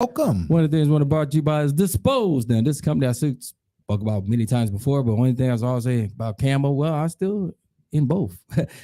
Welcome. One of the things I want to brought to you by is Dispose. Now, this company I spoke about many times before, but one thing I was always saying about Camel, well, I still in both.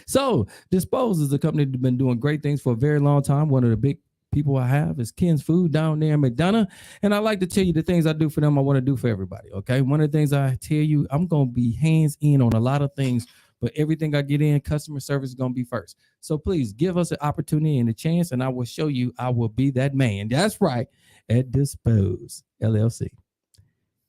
So Dispose is a company that's been doing great things for a very long time. One of the big people I have is Ken's Food down there in McDonough. And I like to tell you the things I do for them, I want to do for everybody. Okay. One of the things I tell you, I'm going to be hands in on a lot of things, but everything I get in, customer service is going to be first. So please give us an opportunity and a chance, and I will show you I will be that man. That's right, at Dispose LLC.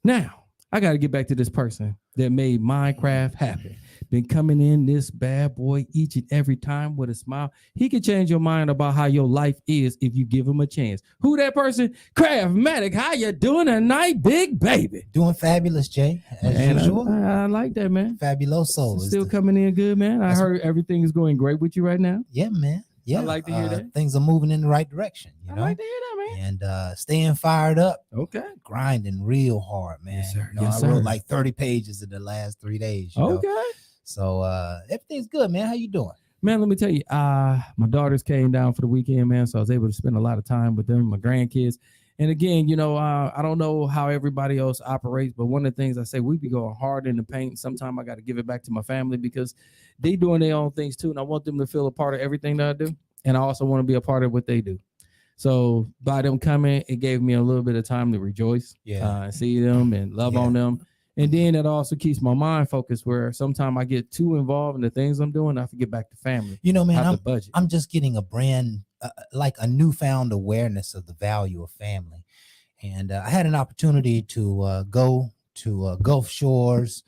Now, I got to get back to this person that made Minecraft happen. Been coming in this bad boy each and every time with a smile. He can change your mind about how your life is if you give him a chance. Who that person? Craftmatic. How you doing tonight, big baby? Doing fabulous, Jay, as usual. I like that, man. Fabuloso. Still coming in good, man. I heard everything is going great with you right now. Yeah, man. Yeah, I like to hear that. Things are moving in the right direction. You know? I like to hear that, man. And staying fired up. Okay. Grinding real hard, man. Yes, sir. I wrote like 30 pages in the last 3 days. Okay. Know? So everything's good, man. How you doing? Man, let me tell you, my daughters came down for the weekend, man. So I was able to spend a lot of time with them, my grandkids. And again, I don't know how everybody else operates, but one of the things I say, we be going hard in the paint. Sometimes I got to give it back to my family because they doing their own things too. And I want them to feel a part of everything that I do. And I also want to be a part of what they do. So by them coming, it gave me a little bit of time to rejoice, see them and love on them. And then it also keeps my mind focused where sometimes I get too involved in the things I'm doing. I forget back to family. Man, I'm just getting a brand, like a newfound awareness of the value of family. And I had an opportunity to go to Gulf Shores,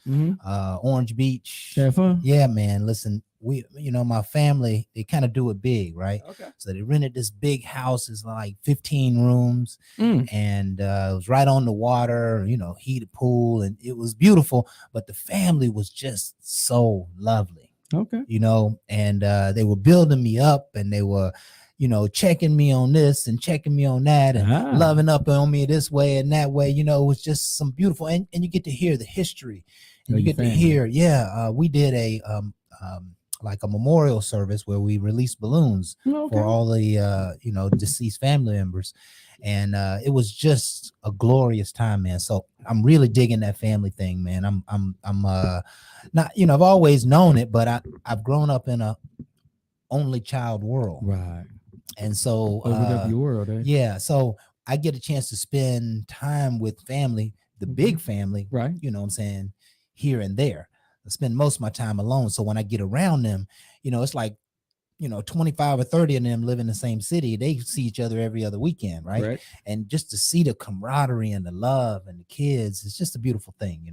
Orange Beach. Have fun? Yeah, man. Listen, my family, they kind of do it big, right? Okay. So they rented this big house, it's like 15 rooms, and it was right on the water, heated pool, and it was beautiful. But the family was just so lovely. Okay. And they were building me up, and they were, checking me on this and checking me on that, and loving up on me this way and that way. It was just some beautiful, and you get to hear the history, and you get to hear, we did a like a memorial service where we released balloons for all the deceased family members, and it was just a glorious time, man. So I'm really digging that family thing, man. I'm not, I've always known it, but I've grown up in a only child world, right? And so your world, so I get a chance to spend time with family, the big family, right? You know what I'm saying, here and there. I spend most of my time alone. So when I get around them, it's like, 25 or 30 of them live in the same city. They see each other every other weekend, right? And just to see the camaraderie and the love and the kids, it's just a beautiful thing,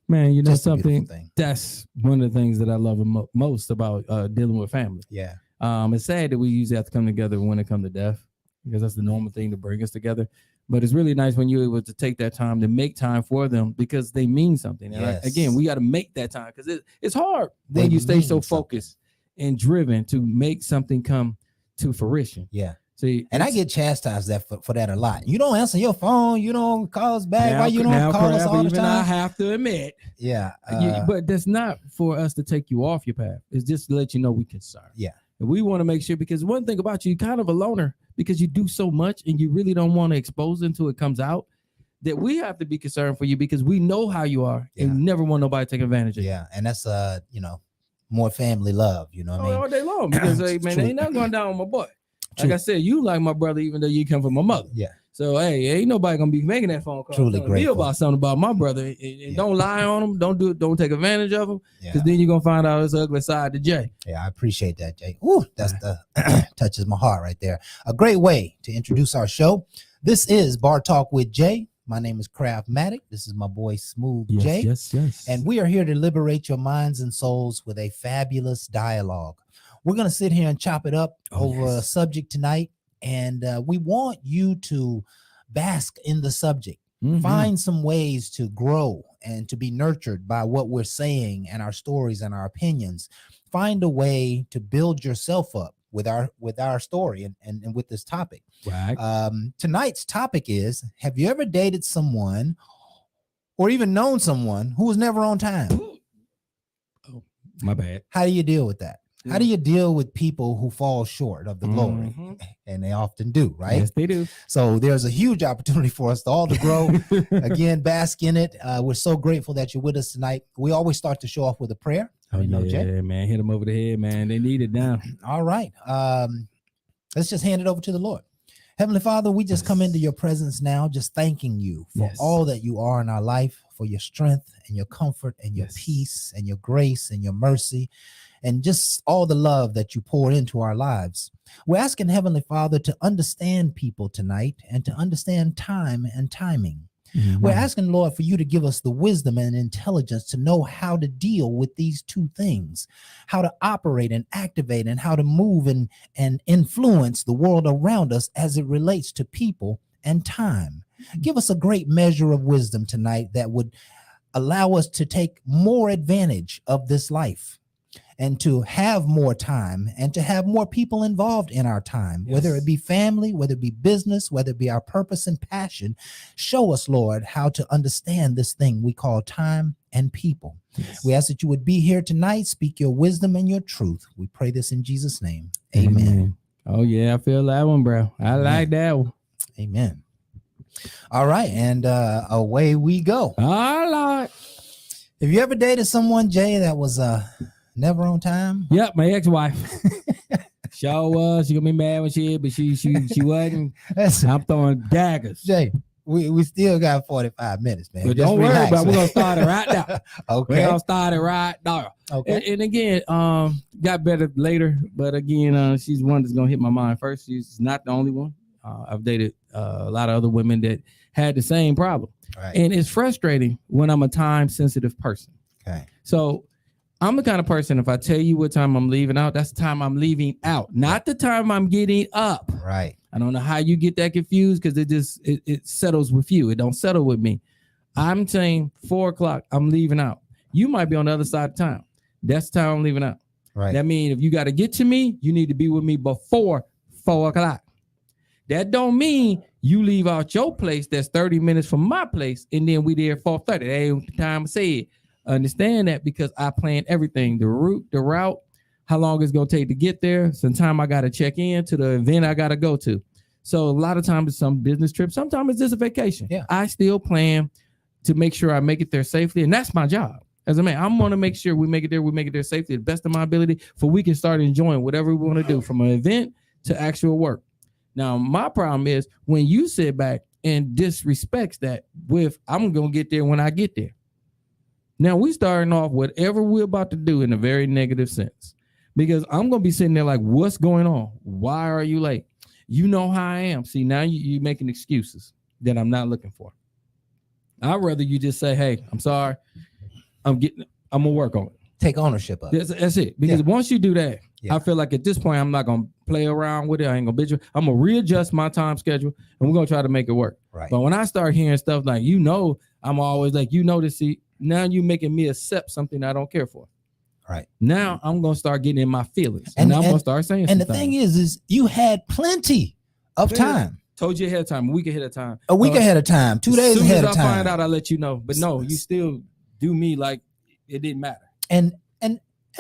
Man, something, that's one of the things that I love most about dealing with family. Yeah. It's sad that we usually have to come together when it comes to death, because that's the normal thing to bring us together. But it's really nice when you're able to take that time to make time for them because they mean something. And again, we got to make that time because it's hard when you stay so focused and driven to make something come to fruition. Yeah. See, and I get chastised for that a lot. You don't answer your phone. You don't call us back. Why you don't call us all the time? I have to admit. Yeah. But that's not for us to take you off your path. It's just to let you know we concerned. Yeah. And we want to make sure, because one thing about you, you're kind of a loner because you do so much and you really don't want to expose until it comes out, that we have to be concerned for you because we know how you are and we never want nobody to take advantage of you. Yeah. And that's, more family love, you know what I mean? All day long, because, man, ain't nothing going down with my boy. Like I said, you like my brother, even though you come from my mother. Yeah. So, hey, ain't nobody going to be making that phone call. Truly grateful. About something about my brother. And don't lie on him. Don't take advantage of him. Because then you're going to find out his ugly side to Jay. Yeah, I appreciate that, Jay. Ooh, that's the touches my heart right there. A great way to introduce our show. This is Bar Talk with Jay. My name is Craftmatic. This is my boy Smooth Jay. Yes. And we are here to liberate your minds and souls with a fabulous dialogue. We're going to sit here and chop it up over a subject tonight. And we want you to bask in the subject. Find some ways to grow and to be nurtured by what we're saying and our stories and our opinions. Find a way to build yourself up with our story and with this topic. Right. Tonight's topic is, have you ever dated someone or even known someone who was never on time? Oh, my bad. How do you deal with that? How do you deal with people who fall short of the glory? And they often do, right? Yes, they do. So there's a huge opportunity for us all to grow. Again, bask in it. We're so grateful that you're with us tonight. We always start the show off with a prayer. Oh, yeah, man. Hit them over the head, man. They need it now. All right. Let's just hand it over to the Lord. Heavenly Father, we just come into your presence now, just thanking you for all that you are in our life, for your strength and your comfort and your peace and your grace and your mercy, and just all the love that you pour into our lives. We're asking Heavenly Father to understand people tonight and to understand time and timing. We're asking, Lord, for you to give us the wisdom and intelligence to know how to deal with these two things, how to operate and activate and how to move and influence the world around us as it relates to people and time. Give us a great measure of wisdom tonight that would allow us to take more advantage of this life and to have more time and to have more people involved in our time, whether it be family, whether it be business, whether it be our purpose and passion. Show us, Lord, how to understand this thing we call time and people. We ask that you would be here tonight, speak your wisdom and your truth. We pray this in Jesus' name. Amen. Oh, yeah, I feel that one, bro. I like that one. Amen. All right, and away we go. All right. Have you ever dated someone, Jay, that was never on time? Yep, my ex-wife. Sure was. She gonna be mad when she, but she wasn't. I'm throwing daggers. Jay, we still got 45 minutes, man. But don't worry about it. We're gonna start it right now. Okay. We're gonna start it right now. Okay. And again, got better later, but again, she's one that's gonna hit my mind first. She's not the only one. I've dated a lot of other women that had the same problem. Right. And it's frustrating when I'm a time sensitive person. Okay. So I'm the kind of person, if I tell you what time I'm leaving out, that's the time I'm leaving out, not the time I'm getting up. Right. I don't know how you get that confused because it settles with you. It don't settle with me. I'm saying 4 o'clock, I'm leaving out. You might be on the other side of town. That's the time I'm leaving out. Right. That means if you got to get to me, you need to be with me before 4 o'clock. That don't mean you leave out your place that's 30 minutes from my place and then we there 4:30. That ain't the time I say it. Understand that because I plan everything, the route, how long it's going to take to get there. Sometimes I got to check in to the event I got to go to. So a lot of times it's some business trip. Sometimes it's just a vacation. Yeah. I still plan to make sure I make it there safely. And that's my job. As a man, I'm going to make sure we make it there safely, the best of my ability, for we can start enjoying whatever we want to do from an event to actual work. Now, my problem is when you sit back and disrespects that with, I'm going to get there when I get there. Now we starting off whatever we're about to do in a very negative sense, because I'm going to be sitting there like, what's going on? Why are you late? You know how I am. See, now you're making excuses that I'm not looking for. I'd rather you just say, hey, I'm sorry. I'm going to work on it. Take ownership of it. That's it. Because once you do that, I feel like at this point, I'm not going to play around with it. I ain't going to bitch. I'm going to readjust my time schedule and we're going to try to make it work. Right. But when I start hearing stuff like, I'm always like, to see, now you're making me accept something I don't care for. Right. Now I'm going to start getting in my feelings. And I'm going to start saying and the thing is you had plenty of time. Told you ahead of time, a week ahead of time. A week ahead of time, 2 days ahead of time. I find out, I'll let you know. But no, you still do me like it didn't matter. And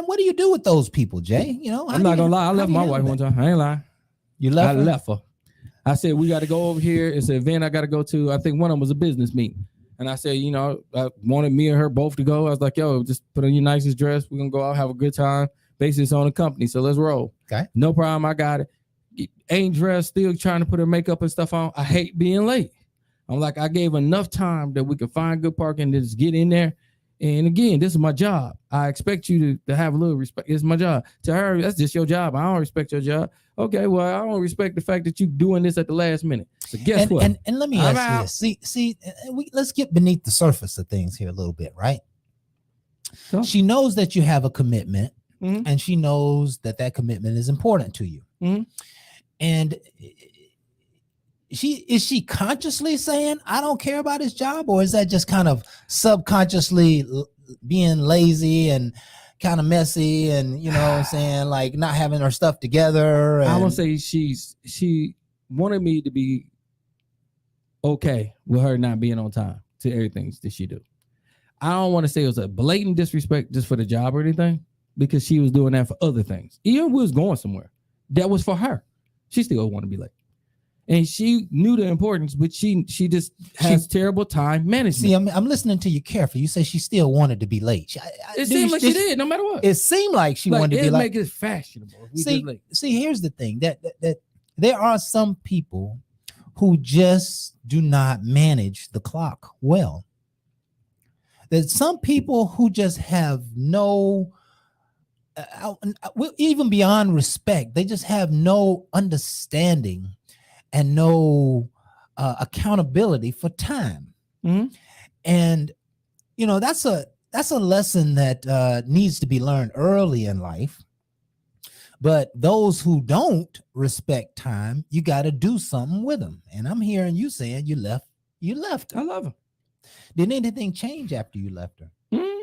what do you do with those people, Jay? I'm not going to lie. I left my wife one time. I ain't lying. You left her? I left her. I said, we got to go over here. It's an event I got to go to. I think one of them was a business meeting. And I said, I wanted me and her both to go. I was like, yo, just put on your nicest dress. We're going to go out, have a good time. Basically, it's on the company. So let's roll. Okay. No problem. I got it. Ain't dressed, still trying to put her makeup and stuff on. I hate being late. I'm like, I gave enough time that we could find good parking and just get in there. And again, this is my job. I expect you to have a little respect. It's my job. To her, that's just your job. I don't respect your job. Okay, well, I don't respect the fact that you're doing this at the last minute. So guess what? And let me ask you this. See, let's get beneath the surface of things here a little bit, right? So, she knows that you have a commitment, mm-hmm. and she knows that commitment is important to you. Mm-hmm. And is she consciously saying, I don't care about his job, or is that just kind of subconsciously being lazy and kind of messy and, saying, like, not having her stuff together? And I would say she wanted me to be okay with her not being on time to everything that she do. I don't want to say it was a blatant disrespect just for the job or anything, because she was doing that for other things. Even we was going somewhere that was for her. She still want to be late. And she knew the importance, but she just has terrible time management. See, I'm listening to you carefully. You say she still wanted to be late. It seemed like she did, no matter what. It seemed like she wanted to be late. Make it fashionable. See, here's the thing that there are some people who just do not manage the clock well. There's some people who just have no, even beyond respect, they just have no understanding and no accountability for time. Mm-hmm. And that's a lesson that needs to be learned early in life. But those who don't respect time, you got to do something with them. And I'm hearing you saying you left her. I love her. Did anything change after you left her? Mm-hmm.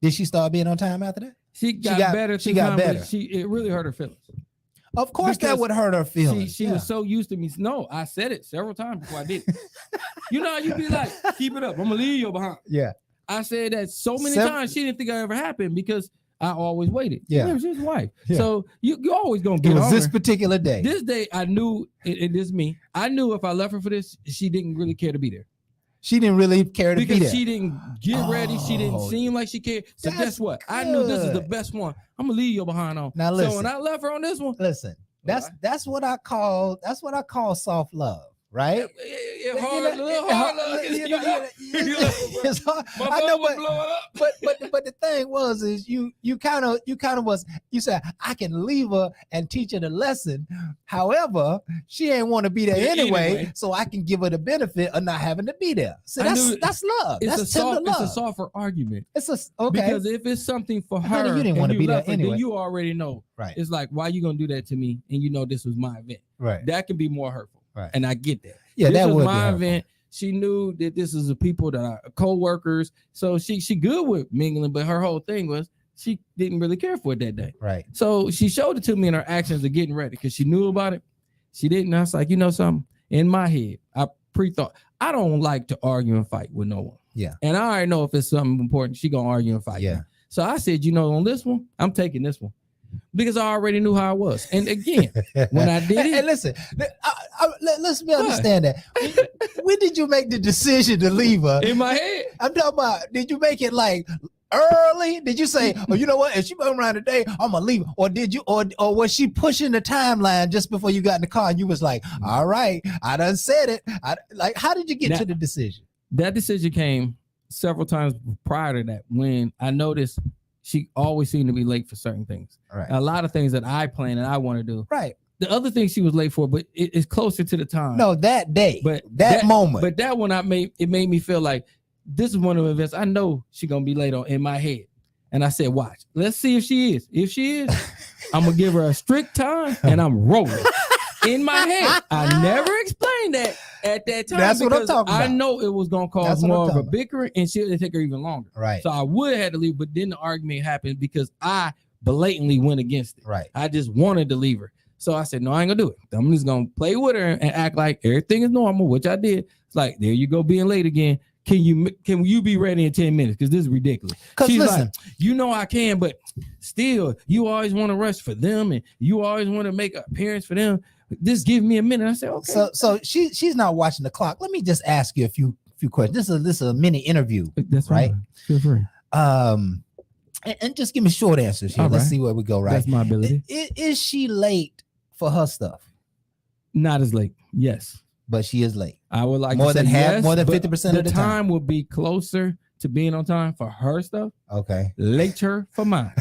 Did she start being on time after that? She got better. She got better. It really hurt her feelings. Of course, that would hurt her feelings. She was so used to me. No, I said it several times before I did it. You know, you be like, keep it up. I'm gonna leave you behind. Yeah. I said that so many times. She didn't think it ever happened because I always waited. Yeah. It was his wife. Yeah. So you always gonna get it was on this her. particular day. This day, I knew it is me. I knew if I left her for this, she didn't really care to be there. She didn't really care to be there. Because she didn't get ready. She didn't seem like she cared. So guess what? Good. I knew this is the best one. I'm gonna leave you behind on. Now listen. So when I left her on this one, listen. That's what I call soft love, right? Hard love. It's hard. I know, but the thing is you kind of was, you said I can leave her and teach her the lesson. However, she ain't want to be there anyway, so I can give her the benefit of not having to be there. So that's love. That's tender love. It's a softer argument. Okay. Because if it's something for her, you didn't want to be there anyway. Then you already know. Right. It's like, why you gonna do that to me? And you know this was my event. Right. That can be more hurtful. Right. And I get that. Yeah, this that was would my be event. She knew that this is the people that are co-workers. So she good with mingling, but her whole thing was she didn't really care for it that day. Right. So she showed it to me in her actions of getting ready because she knew about it. She didn't. I was like, you know something? In my head, I pre-thought, I don't like to argue and fight with no one. Yeah. And I already know if it's something important, she gonna argue and fight. Yeah. So I said, on this one, I'm taking this one. Because I already knew how I was. And again, when I did it. And listen, let's me understand that. When did you make the decision to leave her? In my head. I'm talking about, did you make it like early? Did you say, oh, you know what? If she comes around today, I'm gonna leave her. Or did you, or was she pushing the timeline just before you got in the car and you was like, all right, I done said it. How did you get to the decision? That decision came several times prior to that when I noticed she always seemed to be late for certain things. Right. A lot of things that I plan and I want to do. Right. The other thing she was late for, but it's closer to the time. No, that day. But that moment. But that one made me feel like this is one of the events I know she's gonna be late on in my head. And I said, watch. Let's see if she is. If she is, I'm gonna give her a strict time and I'm rolling. In my head. I never explained that at that time. That's what I'm talking about. I know it was gonna cause more of a bickering and shit would take her even longer. Right. So I would have had to leave, but then the argument happened because I blatantly went against it. Right. I just wanted to leave her. So I said, no, I ain't gonna do it. I'm just gonna play with her and act like everything is normal, which I did. It's like, there you go, being late again. Can you be ready in 10 minutes? Because this is ridiculous. She's listen, like, I can, but still, you always want to rush for them and you always want to make an appearance for them. Just give me a minute. I said, okay. So she's not watching the clock. Let me just ask you a few questions. This is a mini interview. That's right. Feel free. And just give me short answers here. All Let's right. see where we go. Right. That's my ability. Is she late for her stuff? Not as late. Yes. But she is late. I would like more to than say half, yes, more than 50% of the time. Will be closer to being on time for her stuff. Okay. Later for mine.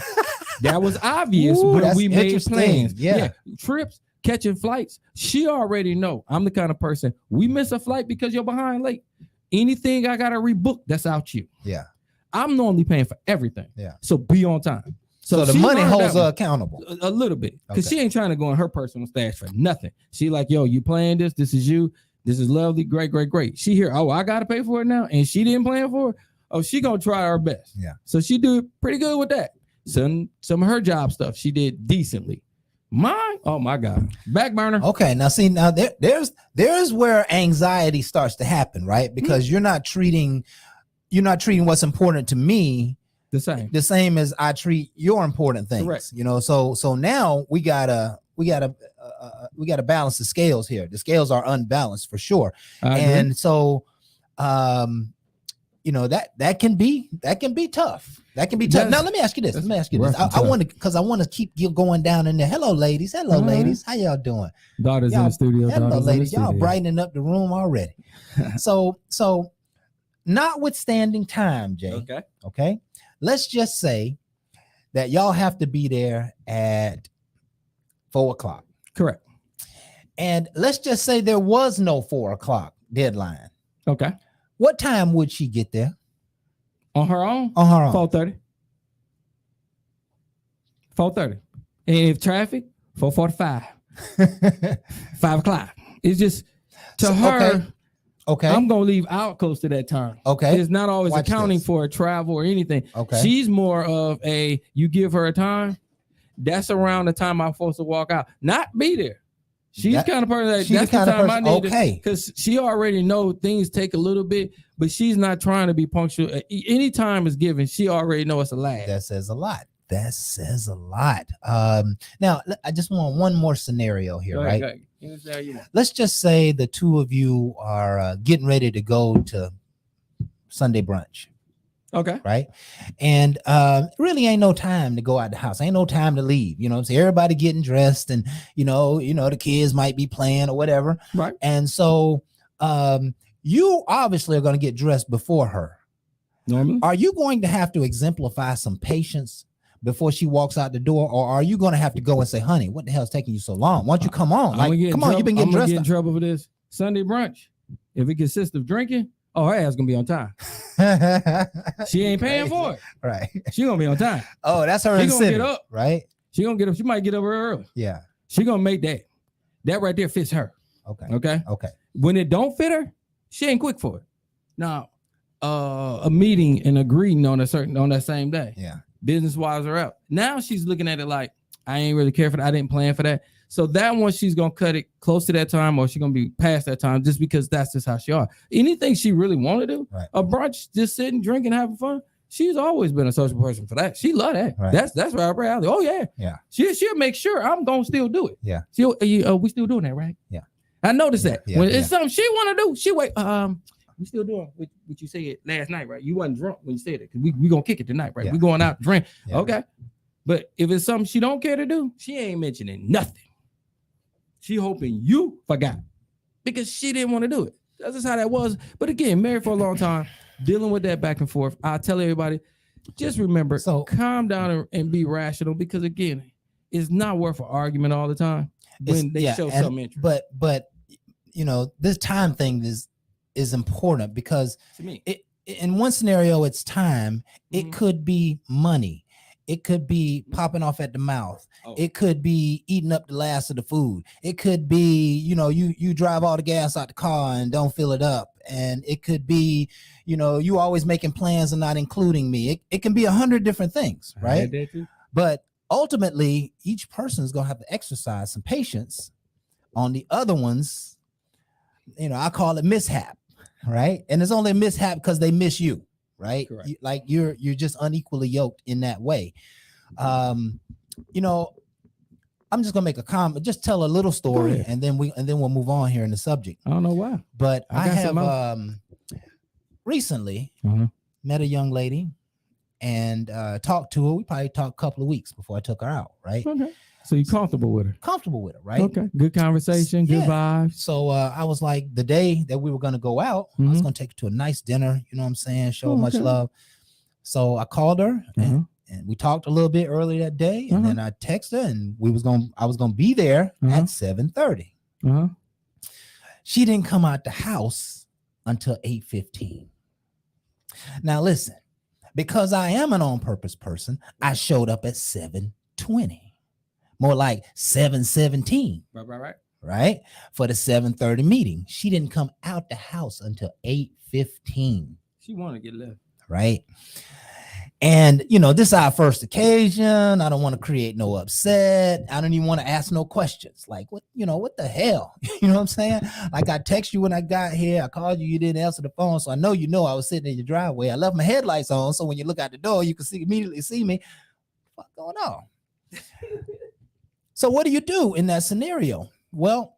That was obvious when we made plans. Yeah. Trips, catching flights. She already know I'm the kind of person. We miss a flight because you're behind late. Anything I gotta rebook, that's out you. Yeah. I'm normally paying for everything. Yeah. So be on time. So the money holds her accountable. A little bit. Because she ain't trying to go in her personal stash for nothing. She like, yo, you playing this? This is you. This is lovely. Great, great, great. She here, I got to pay for it now. And she didn't plan for it. Oh, she going to try her best. Yeah. So she do pretty good with that. Some of her job stuff, she did decently. Mine, oh my God. Back burner. Okay. Now see, there's where anxiety starts to happen, right? Because you're not treating what's important to me the same as I treat your important things. Correct. You know, so now we gotta balance the scales here. The scales are unbalanced for sure. And so you know, that can be tough. That can be tough. Now let me ask you this. I want to keep going down in there. Hello, ladies. Ladies. How y'all doing? Daughters in the studio. Hello, ladies. Y'all brightening up the room already. so notwithstanding time, Jay. Okay. Let's just say that y'all have to be there at 4:00. Correct. And let's just say there was no 4:00 deadline. Okay. What time would she get there? On her own? On her own. 4:30. 4:30. And if traffic, 4:45. 5 o'clock. It's just to her. Okay. I'm gonna leave out close to that time. Okay. It's not always accounting for travel or anything. Okay. She's more of you give her a time. That's around the time I'm supposed to walk out. Not be there. She's kind of person that's the time I need because she already know things take a little bit, but she's not trying to be punctual. Any time is given, she already know it's a lag. That says a lot. Now I just want one more scenario here, right? Let's just say the two of you are getting ready to go to Sunday brunch. Okay. Right. And really ain't no time to go out the house. Ain't no time to leave. You know what I'm saying? Everybody getting dressed and, you know, the kids might be playing or whatever. Right. And so you obviously are going to get dressed before her. Normally. Are you going to have to exemplify some patience before she walks out the door? Or are you going to have to go and say, honey, what the hell is taking you so long? Why don't you come on? Come on, you've been getting dressed. I'm in trouble for this. Sunday brunch. If it consists of drinking, her ass gonna be on time. She ain't paying for it. Right. She gonna be on time. Oh, that's her incentive. Gonna get up. Right. She gonna get up. She might get up early. Yeah. She gonna make that. That right there fits her. Okay. When it don't fit her, she ain't quick for it. Now, a meeting and agreeing on that same day. Yeah. Business wise are out. Now she's looking at it like, I ain't really care for that. I didn't plan for that. So that one, she's going to cut it close to that time, or she's going to be past that time just because that's just how she are. Anything she really want to do, a brunch, just sitting, drinking, having fun. She's always been a social person for that. She love that. Right. That's right up her alley. Oh yeah. Yeah. She'll make sure I'm going to still do it. Yeah. We still doing that, right? Yeah. I noticed that. Yeah, when it's something she want to do, she wait. We still doing what you said last night, right? You wasn't drunk when you said it, because we gonna kick it tonight, right? Yeah. We going out to drink. Yeah. Okay. But if it's something she don't care to do, she ain't mentioning nothing. She hoping you forgot because she didn't want to do it. That's just how that was. But again, married for a long time, dealing with that back and forth. I tell everybody, just remember, calm down and be rational, because again, it's not worth an argument all the time when they show some interest. But this time thing is important, because to me, in one scenario it's time. It could be money. It could be popping off at the mouth. It could be eating up the last of the food. It could be, you drive all the gas out the car and don't fill it up. And it could be, you always making plans and not including me. It can be 100 different things, right? But ultimately, each person is going to have to exercise some patience on the other ones. I call it mishap, right? And it's only a mishap because they miss you. Right. Like you're just unequally yoked in that way. I'm just gonna make a comment, just tell a little story, and then we'll move on here in the subject. I don't know why, but I have recently met a young lady and talked to her. We probably talked a couple of weeks before I took her out. Right. Okay. So you're comfortable with her? Comfortable with her, right? Okay. Good conversation, good vibes. So I was like, the day that we were going to go out, I was going to take her to a nice dinner, you know what I'm saying? Show her much love. So I called her and we talked a little bit earlier that day, and then I texted her, and I was going to be there at 7:30. She didn't come out the house until 8:15. Now listen, because I am an on-purpose person, I showed up at 7:20. More like 7:17. Right. For the 7:30 meeting. She didn't come out the house until 8:15. She wanted to get left. Right. And you know, this is our first occasion. I don't want to create no upset. I don't even want to ask no questions. Like, what, you know, what the hell? You know what I'm saying? Like, I text you when I got here. I called you, you didn't answer the phone. So I know I was sitting in your driveway. I left my headlights on. So when you look out the door, you can immediately see me. What's going on? So what do you do in that scenario? Well,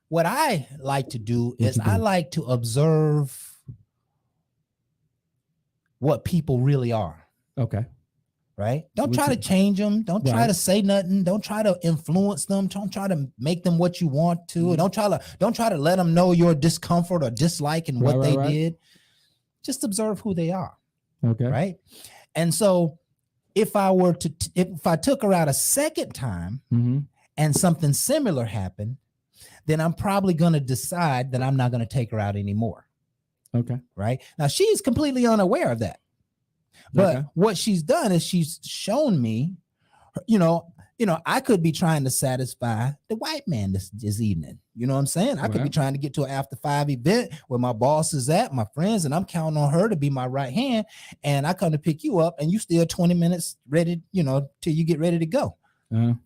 what I like to do is I like to observe what people really are. Okay. Right? Don't try to change them. Don't try to say nothing. Don't try to influence them. Don't try to make them what you want to. Don't try to let them know your discomfort or dislike in what they did. Just observe who they are. Okay. Right? And so if I took her out a second time and something similar happened, then I'm probably going to decide that I'm not going to take her out anymore. Okay. Right. Now she's completely unaware of that. But what she's done is she's shown me, you know, I could be trying to satisfy the white man this evening. You know what I'm saying? I could be trying to get to an after 5 event where my boss is at, my friends, and I'm counting on her to be my right hand. And I come to pick you up and you still 20 minutes ready, you know, till you get ready to go.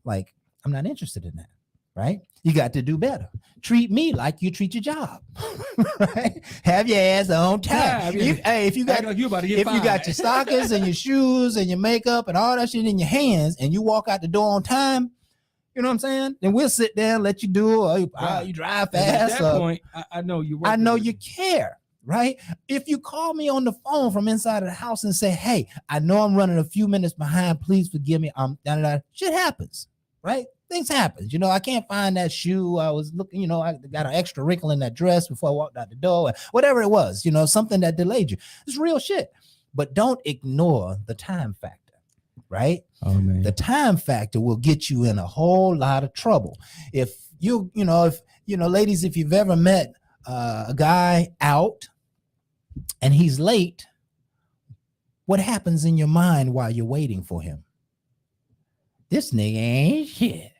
Like, I'm not interested in that. Right? You got to do better. Treat me like you treat your job. Right? Have your ass on time. If you got your stockings and your shoes and your makeup and all that shit in your hands and you walk out the door on time, you know what I'm saying? Then we'll sit there and let you do or you drive fast. At that point, I know you. I know you care. Right? If you call me on the phone from inside of the house and say, "Hey, I know I'm running a few minutes behind. Please forgive me." Shit happens. Right? Things happen. You know, I can't find that shoe. I was looking, you know, I got an extra wrinkle in that dress before I walked out the door, whatever it was, you know, something that delayed you. It's real shit. But don't ignore the time factor, right? Oh, man. The time factor will get you in a whole lot of trouble. If ladies, if you've ever met a guy out and he's late, what happens in your mind while you're waiting for him? This nigga ain't shit.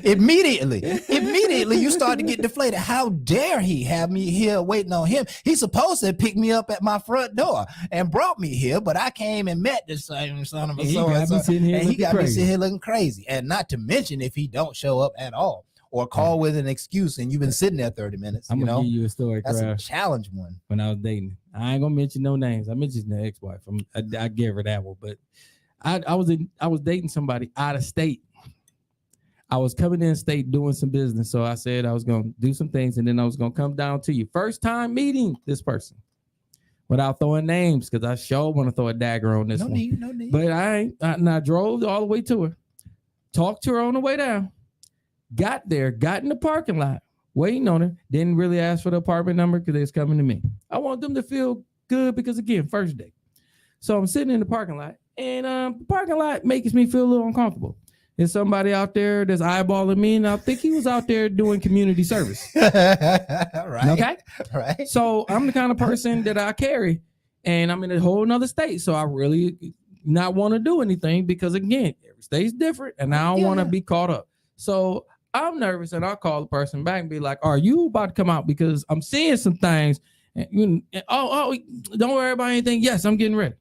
Immediately you start to get deflated. How dare he have me here waiting on him? He's supposed to pick me up at my front door and brought me here, but I came and met this same son of a and he got me sitting here looking crazy. And not to mention if he don't show up at all or call with an excuse and you've been sitting there 30 minutes. I'm gonna give you a story. That's a challenge one. When I was dating, I ain't gonna mention no names. I mentioned the ex-wife. I gave her that one, but I was dating somebody out of state. I was coming in state doing some business. So I said I was going to do some things and then I was going to come down to you. First time meeting this person without throwing names because I sure want to throw a dagger on this one. No need. But I drove all the way to her, talked to her on the way down, got there, got in the parking lot, waiting on her, didn't really ask for the apartment number because they was coming to me. I want them to feel good because, again, first date. So I'm sitting in the parking lot. And the parking lot makes me feel a little uncomfortable. There's somebody out there that's eyeballing me, and I think he was out there doing community service. Right. Okay. Right. So I'm the kind of person that I carry, and I'm in a whole nother state. So I really not want to do anything because, again, every state's different, and I don't want to be caught up. So I'm nervous, and I'll call the person back and be like, "Are you about to come out? Because I'm seeing some things." And don't worry about anything. Yes, I'm getting ready.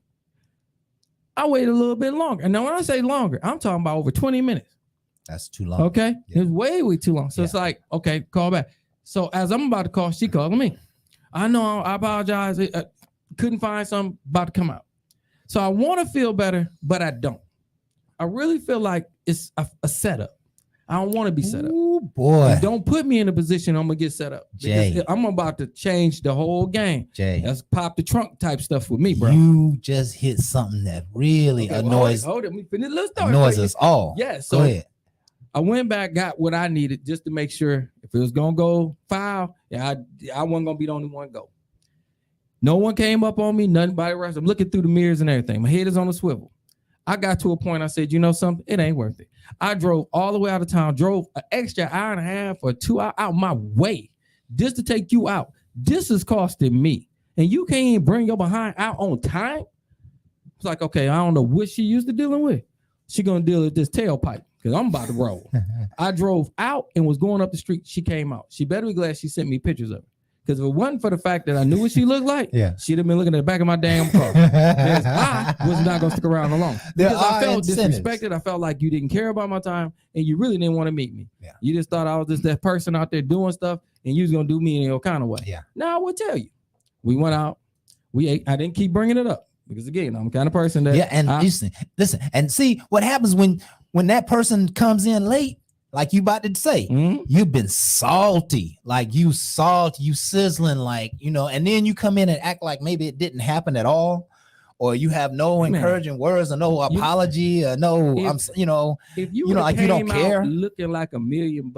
I waited a little bit longer. And now when I say longer, I'm talking about over 20 minutes. That's too long. Okay. Yeah. It's way too long. So it's like, okay, call back. So as I'm about to call, she calling me. I know, I apologize. I couldn't find something about to come out. So I want to feel better, but I don't. I really feel like it's a setup. I don't want to be set up. Ooh, boy. And don't put me in a position I'm going to get set up. Jay. I'm about to change the whole game. Jay. That's pop the trunk type stuff with me, bro. You just hit something that really annoys us all. Yeah, so go ahead. I went back, got what I needed just to make sure if it was going to go foul, I wasn't going to be the only one to go. No one came up on me, nothing by the rest. I'm looking through the mirrors and everything. My head is on a swivel. I got to a point, I said, you know something? It ain't worth it. I drove all the way out of town, drove an extra hour and a half or 2 hours out my way just to take you out. This is costing me. And you can't even bring your behind out on time? It's like, okay, I don't know what she used to dealing with. She going to deal with this tailpipe because I'm about to roll. I drove out and was going up the street. She came out. She better be glad she sent me pictures of it Because if it wasn't for the fact that I knew what she looked like, Yeah. she'd have been looking at the back of my damn car. Because I was not going to stick around alone. Because I felt disrespected. I felt like you didn't care about my time and you really didn't want to meet me. Yeah. You just thought I was just that person out there doing stuff and you was going to do me in your kind of way. Yeah. Now I will tell you, we went out, we ate. I didn't keep bringing it up because again, I'm the kind of person that. Yeah. And listen, and see what happens when that person comes in late. Like you about to say, you've been salty, like you sizzling, like, and then you come in and act like maybe it didn't happen at all, or you have no encouraging words or no apology or no, if you like you don't care. Looking like $1 million,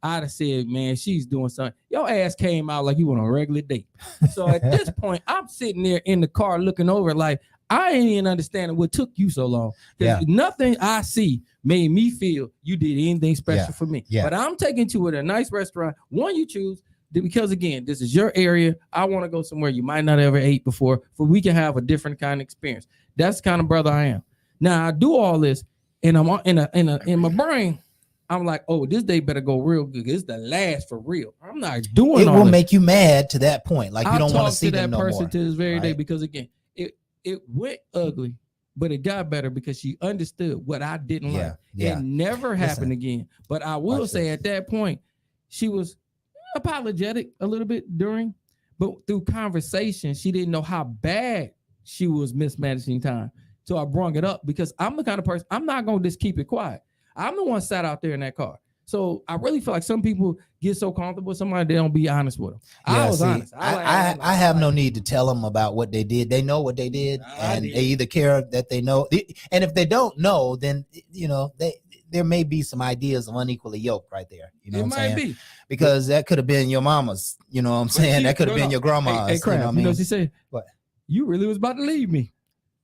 I'd have said, man, she's doing something. Your ass came out like you went on a regular date. So at this point, I'm sitting there in the car looking over like, I ain't even understanding what took you so long. Nothing I see made me feel you did anything special for me. Yeah. But I'm taking you to a nice restaurant, one you choose, because again, this is your area. I want to go somewhere you might not ever ate before, for we can have a different kind of experience. That's the kind of brother I am. Now I do all this, and I'm in my brain. I'm like, oh, this day better go real good. It's the last for real. I'm not doing. It will make you mad to that point, like you don't want to see that them person no more. To this very day, because again, it went ugly, but it got better because she understood what I didn't like. It never happened again. But I will say at that point, she was apologetic a little bit during, but through conversation, she didn't know how bad she was mismanaging time. So I brought it up because I'm the kind of person, I'm not going to just keep it quiet. I'm the one sat out there in that car. So I really feel like some people get so comfortable with somebody, they don't be honest with them. I was honest. I have no need to tell them about what they did. They know what they did, and they either care that they know. And if they don't know, then there may be some ideas of unequally yoked right there. You know what I'm saying? Because that could have been your mama's. You know what I'm saying? That could have been your grandma's. Hey, crap, you know what I mean? What she said? What? You really was about to leave me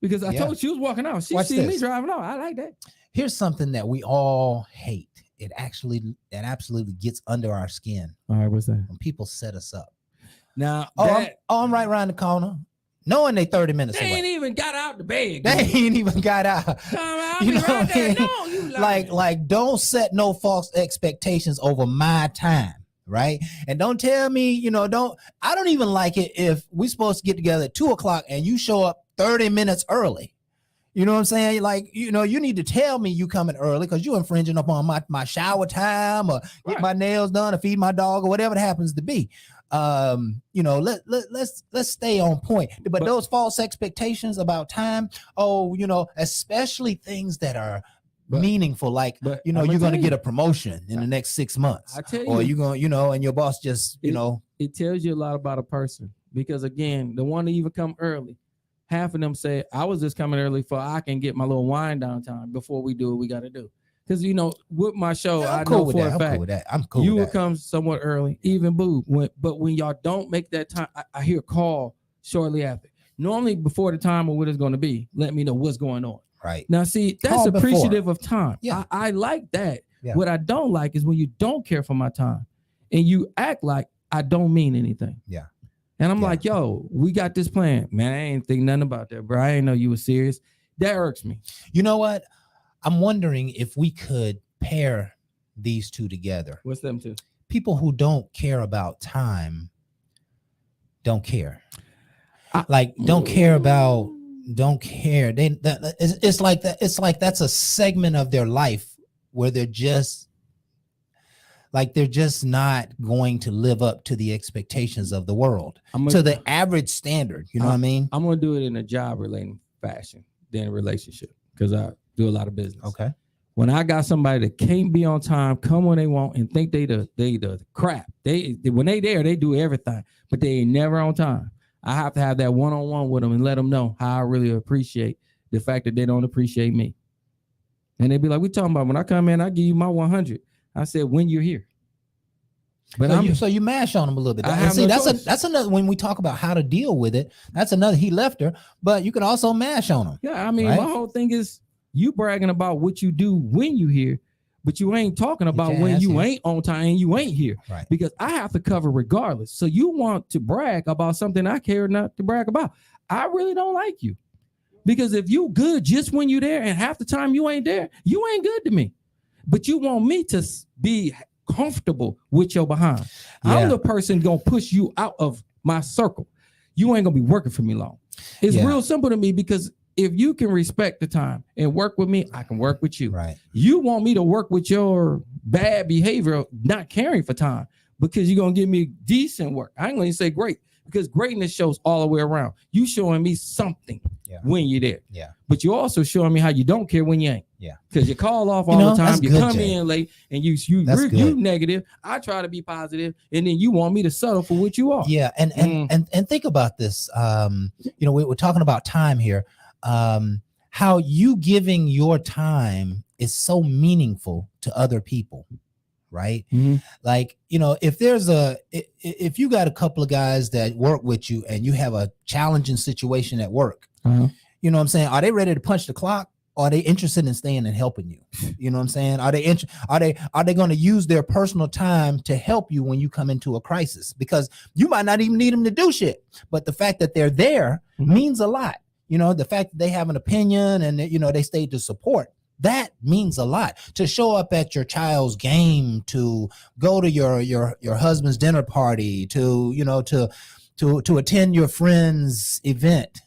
because I told she was walking out. She seen me driving out. I like that. Here's something that we all hate. It absolutely gets under our skin. All right, what's that? When people set us up. Now, I'm right around the corner, knowing they 30 minutes away. They ain't even got out the bed. They ain't even got out. You know what I mean? Like, don't set no false expectations over my time, right? And don't tell me, I don't even like it if we supposed to get together at 2:00 and you show up 30 minutes early. You know what I'm saying? Like, you need to tell me you coming early because you infringing upon my shower time or get my nails done or feed my dog or whatever it happens to be. Let's stay on point. But those false expectations about time, especially things that are meaningful, like you're going to get a promotion in the next 6 months. I tell you, or you're going, and your boss just, it tells you a lot about a person because again, the one to even come early. Half of them say, I was just coming early for I can get my little wind down time before we do what we got to do. Because, with my show, I know for a fact you would come somewhat early, even Boo. But when y'all don't make that time, I hear a call shortly after. Normally before the time of what it's going to be, let me know what's going on. Right. Now, see, that's appreciative of time. Yeah. I like that. Yeah. What I don't like is when you don't care for my time and you act like I don't mean anything. Yeah. And I'm like, yo, we got this plan. Man, I ain't think nothing about that, bro. I ain't know you were serious. That irks me. You know what? I'm wondering if we could pair these two together. What's them two? People who don't care about time don't care. Don't care. It's like that. It's like that's a segment of their life where they're just not going to live up to the expectations of the world, to the average standard. You know what I mean? I'm going to do it in a job related fashion than a relationship because I do a lot of business. Okay. When I got somebody that can't be on time, come when they want, and think they the crap. When they there, they do everything, but they ain't never on time. I have to have that one-on-one with them and let them know how I really appreciate the fact that they don't appreciate me. And they be like, we talking about when I come in, I give you my 100. I said, when you're here. But so you mash on them a little bit. That's another, when we talk about how to deal with it, that's another, he left her, but you can also mash on them. Yeah, I mean, my whole thing is you bragging about what you do when you here, but you ain't talking about when you ain't on time and you ain't here. Right. Because I have to cover regardless. So you want to brag about something I care not to brag about. I really don't like you. Because if you good just when you there and half the time you ain't there, you ain't good to me. But you want me to be comfortable with your behind. I'm the person gonna push you out of my circle. You ain't gonna be working for me long. It's real simple to me, because if you can respect the time and work with me, I can work with you. Right. You want me to work with your bad behavior, not caring for time, because you're gonna give me decent work. I ain't gonna say great, because greatness shows all the way around. You showing me something when you're there. Yeah. But you also showing me how you don't care when you ain't. Yeah. Because you call off all the time. You come in late and you negative. I try to be positive, and then you want me to settle for what you are. Yeah. And think about this. We're talking about time here. How you giving your time is so meaningful to other people. Right. Mm-hmm. Like, if you got a couple of guys that work with you and you have a challenging situation at work, you know what I'm saying? Are they ready to punch the clock? Or are they interested in staying and helping you? You know what I'm saying? Are they going to use their personal time to help you when you come into a crisis? Because you might not even need them to do shit, but the fact that they're there means a lot. The fact that they have an opinion and they stay to support. That means a lot. To show up at your child's game, to go to your husband's dinner party, to attend your friend's event,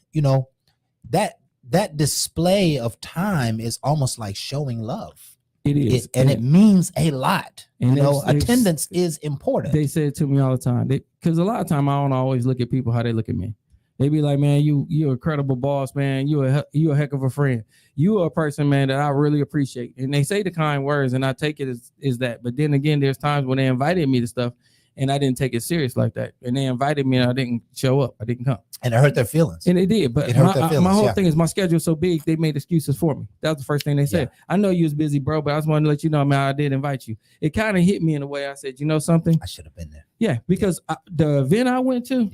that display of time is almost like showing love. It is. It means a lot. And attendance is important. They say it to me all the time. Because a lot of time I don't always look at people how they look at me. They be like, man, you're a credible boss, man. You a heck of a friend. You are a person, man, that I really appreciate. And they say the kind words, and I take it as that. But then again, there's times when they invited me to stuff, and I didn't take it serious like that. And they invited me, and I didn't show up. I didn't come. And it hurt their feelings. And it did. But my whole thing is my schedule's so big, they made excuses for me. That was the first thing they said. I know you was busy, bro, but I just wanted to let you know, man, I did invite you. It kind of hit me in a way. I said, you know something? I should have been there. Yeah, because the event I went to,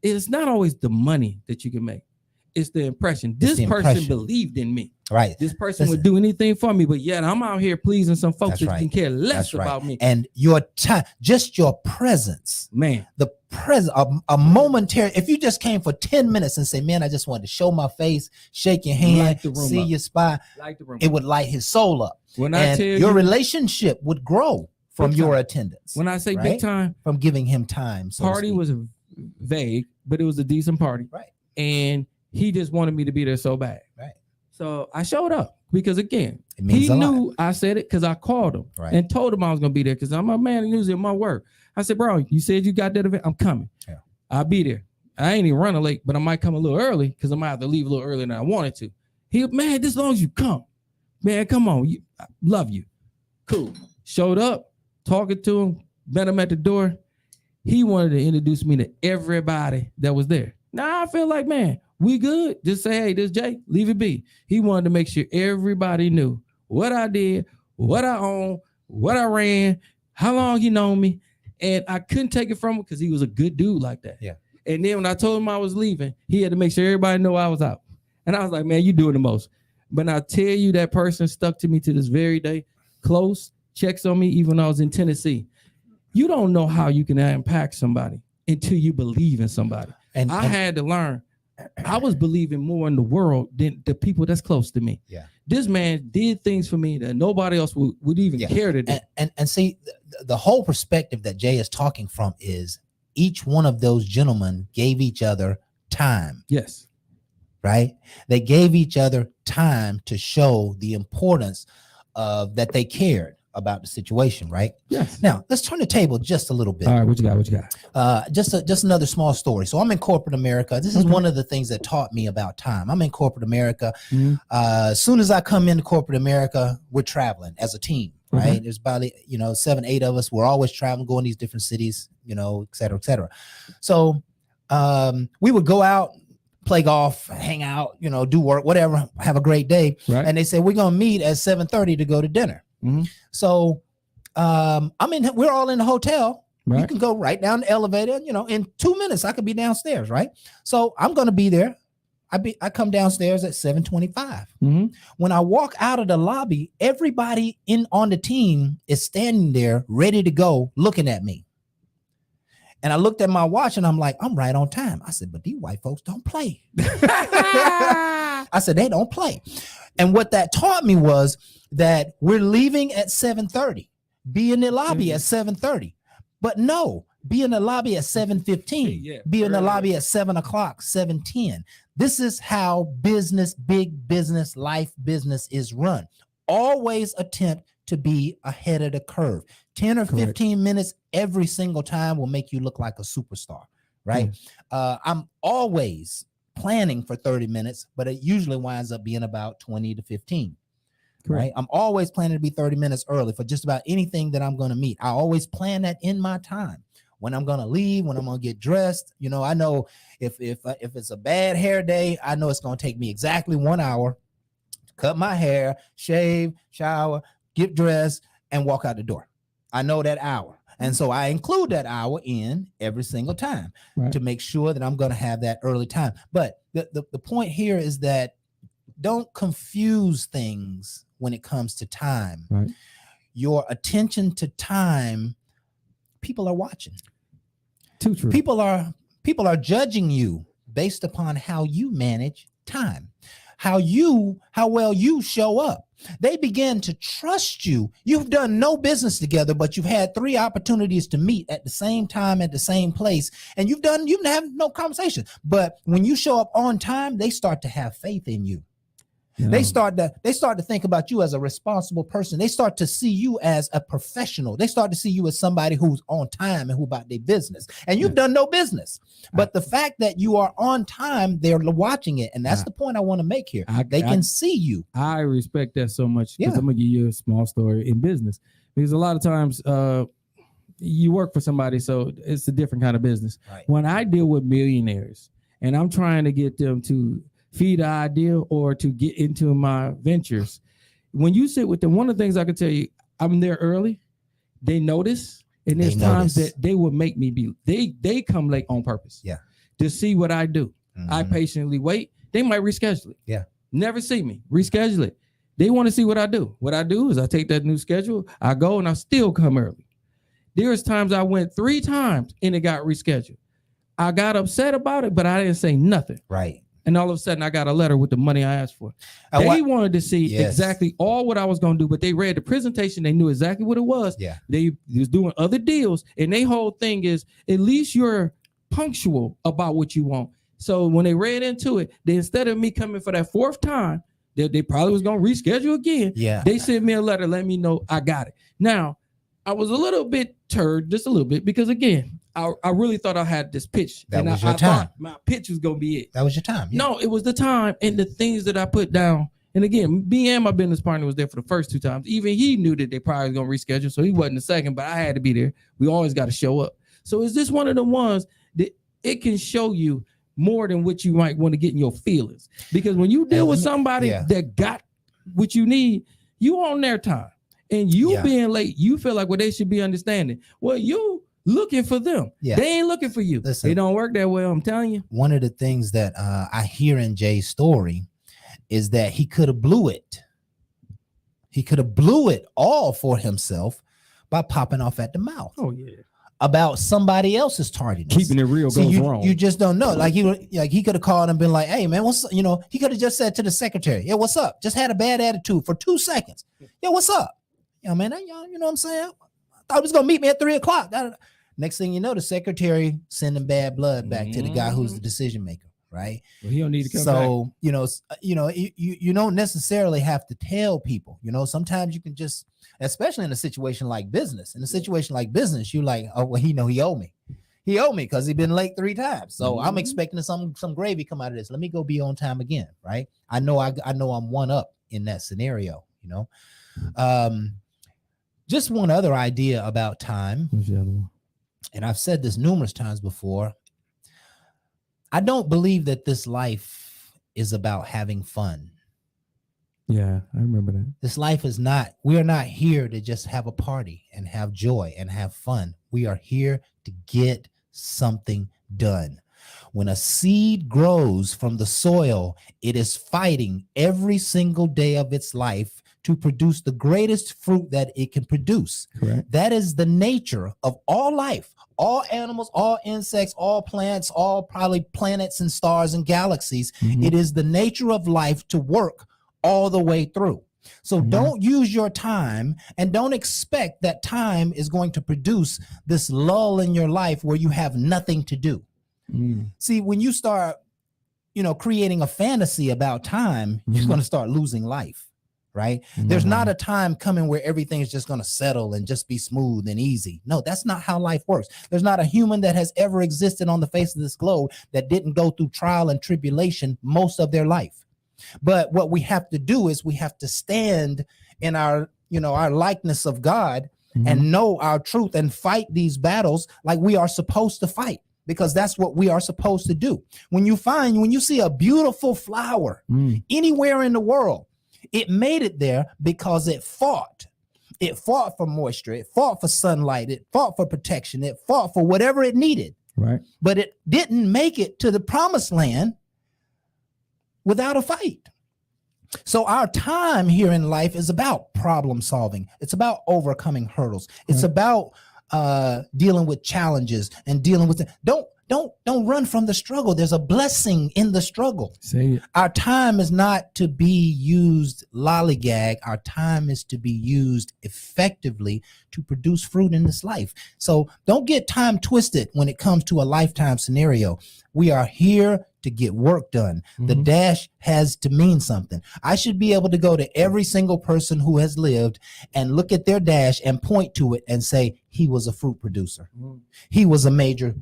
it's not always the money that you can make. It's the impression. This person believed in me. Right. This person would do anything for me, but yet I'm out here pleasing some folks that can care less about me. And your time, just your presence, man, the presence, a momentary. If you just came for 10 minutes and say, man, I just wanted to show my face, shake your hand, see your spot, it would light his soul up. When I tell your relationship would grow from your attendance. When I say big time, from giving him time. Party was vague, but it was a decent party. Right. And he just wanted me to be there so bad. Right. So I showed up because, again, he knew I said it because I called him and told him I was going to be there because I'm a man usually in my work. I said, bro, you said you got that event. I'm coming. Yeah. I'll be there. I ain't even running late, but I might come a little early because I might have to leave a little earlier than I wanted to. Man, as long as you come. Man, come on. I love you. Cool. Showed up, talking to him, met him at the door. He wanted to introduce me to everybody that was there. Now I feel like, man, we good. Just say, hey, this Jay, leave it be. He wanted to make sure everybody knew what I did, what I own, what I ran, how long he known me. And I couldn't take it from him because he was a good dude like that. Yeah. And then when I told him I was leaving, he had to make sure everybody know I was out. And I was like, man, you doing the most. But I tell you, that person stuck to me to this very day. Close, checks on me, even though I was in Tennessee. You don't know how you can impact somebody until you believe in somebody. And I had to learn. I was believing more in the world than the people that's close to me. Yeah. This man did things for me that nobody else would even care to do. And see, the whole perspective that Jay is talking from is each one of those gentlemen gave each other time. Yes. Right? They gave each other time to show the importance of that they cared about the situation, right? Yes. Now let's turn the table just a little bit. All right, what you got? Just another small story. So I'm in corporate America. This is one of the things that taught me about time. I'm in corporate America. As soon as I come into corporate America, we're traveling as a team, right? There's about 7, 8 of us. We're always traveling, going to these different cities, et cetera, et cetera. So we would go out, play golf, hang out, do work, whatever, have a great day. Right. And they say we're gonna meet at 7:30 to go to dinner. So we're all in the hotel. Right. You can go right down the elevator, in 2 minutes I could be downstairs, right? So I'm gonna be there. I come downstairs at 7:25. When I walk out of the lobby, everybody on the team is standing there ready to go, looking at me. And I looked at my watch and I'm like, I'm right on time. I said, but these white folks don't play. I said, they don't play. And what that taught me was that we're leaving at 7:30. be in the lobby at 7:30. But no, be in the lobby at 7:15. Yeah, be in the lobby at 7 o'clock, 7:10. This is how business, big business, life business is run. Always attempt to be ahead of the curve. 10 or 15 minutes every single time will make you look like a superstar, right? I'm always planning for 30 minutes, but it usually winds up being about 20 to 15. Right. I'm always planning to be 30 minutes early for just about anything that I'm going to meet. I always plan that in my time. When I'm going to leave, when I'm going to get dressed, you know, I know if it's a bad hair day, I know it's going to take me exactly 1 hour to cut my hair, shave, shower, get dressed, and walk out the door. I know that hour. And so I include that hour in every single time to make sure that I'm going to have that early time. But the point here is that don't confuse things when it comes to time. Right. Your attention to time, people are watching. Too true. People are judging you based upon how you manage time, how well you show up. They begin to trust you. You've done no business together, but you've had 3 opportunities to meet at the same time, at the same place, and you've have no conversation. But when you show up on time, they start to have faith in you. Yeah. They start to think about you as a responsible person. They start to see you as a professional. They start to see you as somebody who's on time and who about their business. And you've done no business. But the fact that you are on time, they're watching it. And that's the point I want to make here. They can see you. I respect that so much, because I'm going to give you a small story in business. Because a lot of times you work for somebody, so it's a different kind of business. Right. When I deal with millionaires and I'm trying to get them to feed the idea or to get into my ventures, when you sit with them, one of the things I can tell you, I'm there early. They notice, and there's times that they will make me be. They come late on purpose. To see what I do. I patiently wait. They might reschedule it. Never see me. Reschedule it. They want to see what I do. What I do is I take that new schedule. I go and I still come early. There's times I went 3 times and it got rescheduled. I got upset about it, but I didn't say nothing. Right. And all of a sudden, I got a letter with the money I asked for. They wanted to see exactly all what I was going to do, but they read the presentation. They knew exactly what it was. They was doing other deals, and their whole thing is, at least you're punctual about what you want. So when they read into it, instead of me coming for that 4th time, they probably was going to reschedule again. They sent me a letter, let me know I got it. Now, I was a little bit turd, just a little bit, because again, I really thought I had this pitch. That was your time. My pitch was going to be it. That was your time. No, it was the time and the things that I put down. And again, me and my business partner was there for the first 2 times. Even he knew that they probably was going to reschedule, so he wasn't the second, but I had to be there. We always got to show up. So is this one of the ones that it can show you more than what you might want to get in your feelings? Because when you deal with somebody that got what you need, you on their time. And you being late, you feel like, well, they should be understanding. Well, you looking for them. They ain't looking for you. Listen, it don't work that way, I'm telling you. One of the things that I hear in Jay's story is that he could have blew it. He could have blew it all for himself by popping off at the mouth. Oh, yeah. About somebody else's tardiness. Keeping it real goes wrong. You just don't know. Like he could have called and been like, "Hey man, what's up?" You know, he could have just said to the secretary, "Yeah, what's up?" Just had a bad attitude for 2 seconds. "Yeah, what's up?" "Yeah, man, you know what I'm saying? I thought he was gonna meet me at 3 o'clock." Next thing you know, the secretary sending bad blood back to the guy who's the decision maker, right? Well, he don't need to come back. You don't necessarily have to tell people. You know, sometimes you can just, especially in a situation like business. In a situation like business, you're like, "Oh, well, he owe me. He owed me because he's been late 3 times. So I'm expecting some gravy come out of this. Let me go be on time again, right? I know I'm one up in that scenario. You know, just one other idea about time. What's the other one? And I've said this numerous times before. I don't believe that this life is about having fun. Yeah, I remember that. This life is not, we are not here to just have a party and have joy and have fun. We are here to get something done. When a seed grows from the soil, it is fighting every single day of its life to produce the greatest fruit that it can produce. Correct. That is the nature of all life, all animals, all insects, all plants, all probably planets and stars and galaxies. It is the nature of life to work all the way through. So don't use your time, and don't expect that time is going to produce this lull in your life where you have nothing to do. See, when you start, creating a fantasy about time, you're going to start losing life, right? There's not a time coming where everything is just going to settle and just be smooth and easy. No, that's not how life works. There's not a human that has ever existed on the face of this globe that didn't go through trial and tribulation most of their life. But what we have to do is we have to stand in our likeness of God and know our truth and fight these battles like we are supposed to fight, because that's what we are supposed to do. When you see a beautiful flower anywhere in the world, it made it there because it fought. It fought for moisture. It fought for sunlight. It fought for protection. It fought for whatever it needed. Right. But it didn't make it to the promised land without a fight. So our time here in life is about problem solving. It's about overcoming hurdles. It's about dealing with challenges and dealing with don't run from the struggle. There's a blessing in the struggle. Say it. Our time is not to be used lollygag. Our time is to be used effectively to produce fruit in this life. So don't get time twisted when it comes to a lifetime scenario. We are here to get work done. The dash has to mean something. I should be able to go to every single person who has lived and look at their dash and point to it and say, he was a fruit producer. He was a major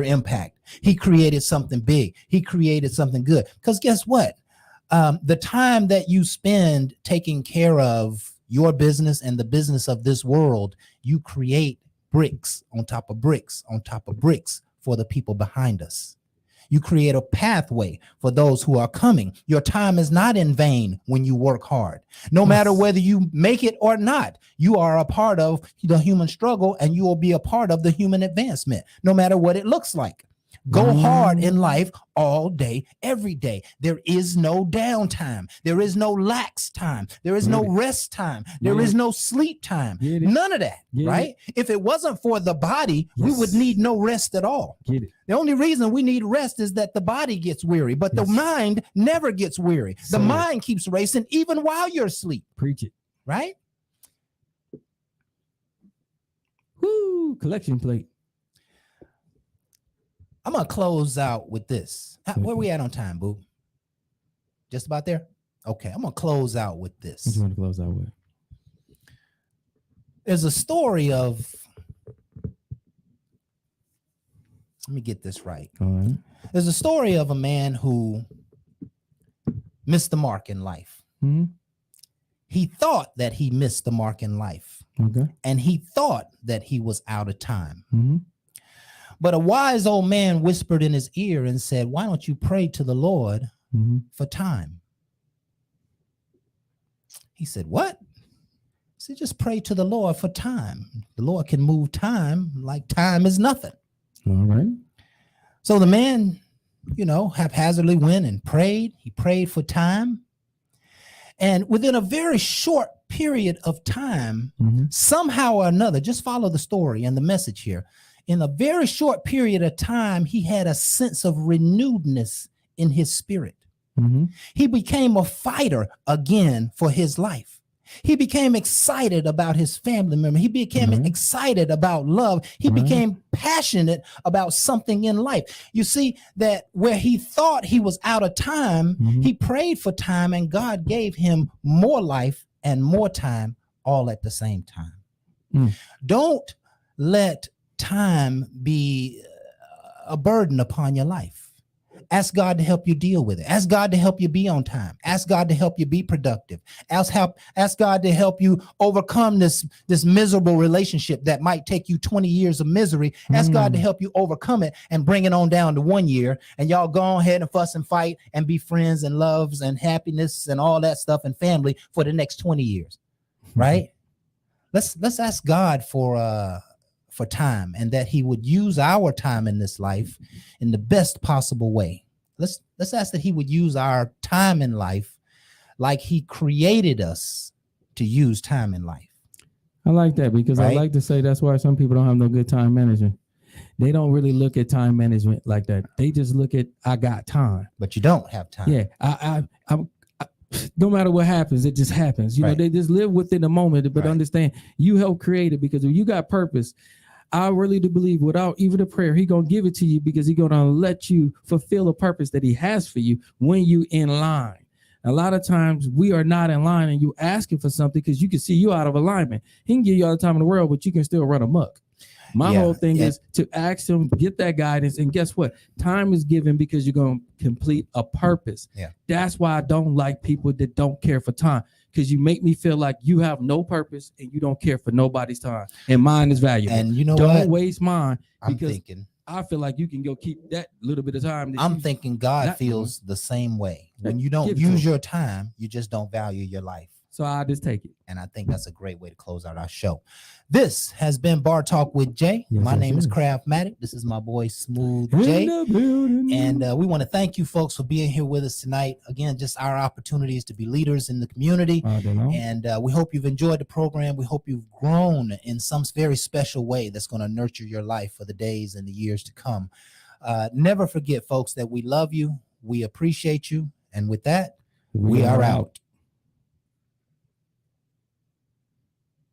impact. He created something big. He created something good. Because guess what? The time that you spend taking care of your business and the business of this world, you create bricks on top of bricks on top of bricks for the people behind us. You create a pathway for those who are coming. Your time is not in vain when you work hard. No matter whether you make it or not, you are a part of the human struggle, and you will be a part of the human advancement, no matter what it looks like. Go hard in life all day, every day. There is no downtime. There is no lax time. There is no rest time. There is no sleep time. None of that, right? If it wasn't for the body, we would need no rest at all. The only reason we need rest is that the body gets weary, but the mind never gets weary. The mind keeps racing even while you're asleep. Preach it. Right? Woo, collection plate. I'm going to close out with this. Where we at on time, boo? Just about there? Okay, I'm going to close out with this. What you want to close out with? There's a story of, let me get this right. All right. There's a story of a man who missed the mark in life. He thought that he missed the mark in life. Okay. And he thought that he was out of time. But a wise old man whispered in his ear and said, why don't you pray to the Lord for time? He said, what? He said, just pray to the Lord for time. The Lord can move time like time is nothing. All right. So the man, haphazardly went and prayed. He prayed for time. And within a very short period of time, somehow or another, just follow the story and the message here. In a very short period of time, he had a sense of renewedness in his spirit. He became a fighter again for his life. He became excited about his family member. He became excited about love. He became passionate about something in life. You see that where he thought he was out of time, he prayed for time, and God gave him more life and more time all at the same time. Don't let time be a burden upon your life. Ask God to help you deal with it. Ask God to help you be on time. Ask God to help you be productive. Ask God to help you overcome this miserable relationship that might take you 20 years of misery. Ask God to help you overcome it and bring it on down to 1 year. And y'all go ahead and fuss and fight and be friends and loves and happiness and all that stuff and family for the next 20 years. Right? Let's ask God for time, and that he would use our time in this life in the best possible way. Let's ask that he would use our time in life like he created us to use time in life. I like that, because Right? I like to say that's why some people don't have no good time management. They don't really look at time management like that. They just look at, I got time. But you don't have time. Yeah, no matter what happens, it just happens. You know, they just live within the moment, but understand you help create it, because if you got purpose, I really do believe without even a prayer, he gonna give it to you, because he gonna let you fulfill a purpose that he has for you when you in line. A lot of times we are not in line, and you asking for something because you can see you out of alignment. He can give you all the time in the world, but you can still run amok. My whole thing is to ask him, get that guidance, and guess what? Time is given because you're going to complete a purpose. That's why I don't like people that don't care for time, because you make me feel like you have no purpose and you don't care for nobody's time, and mine is valuable. And you know don't waste mine, because I feel like you can go keep that little bit of time. I'm thinking God feels the same way. When you don't use your time, you just don't value your life. So I just take it. And I think that's a great way to close out our show. This has been Bar Talk with Jay. My name is Craftmatic. This is my boy Smooth Jay. And we want to thank you folks for being here with us tonight. Again, just our opportunities to be leaders in the community. And we hope you've enjoyed the program. We hope you've grown in some very special way that's going to nurture your life for the days and the years to come. Never forget, folks, that we love you. We appreciate you. And with that, we are out.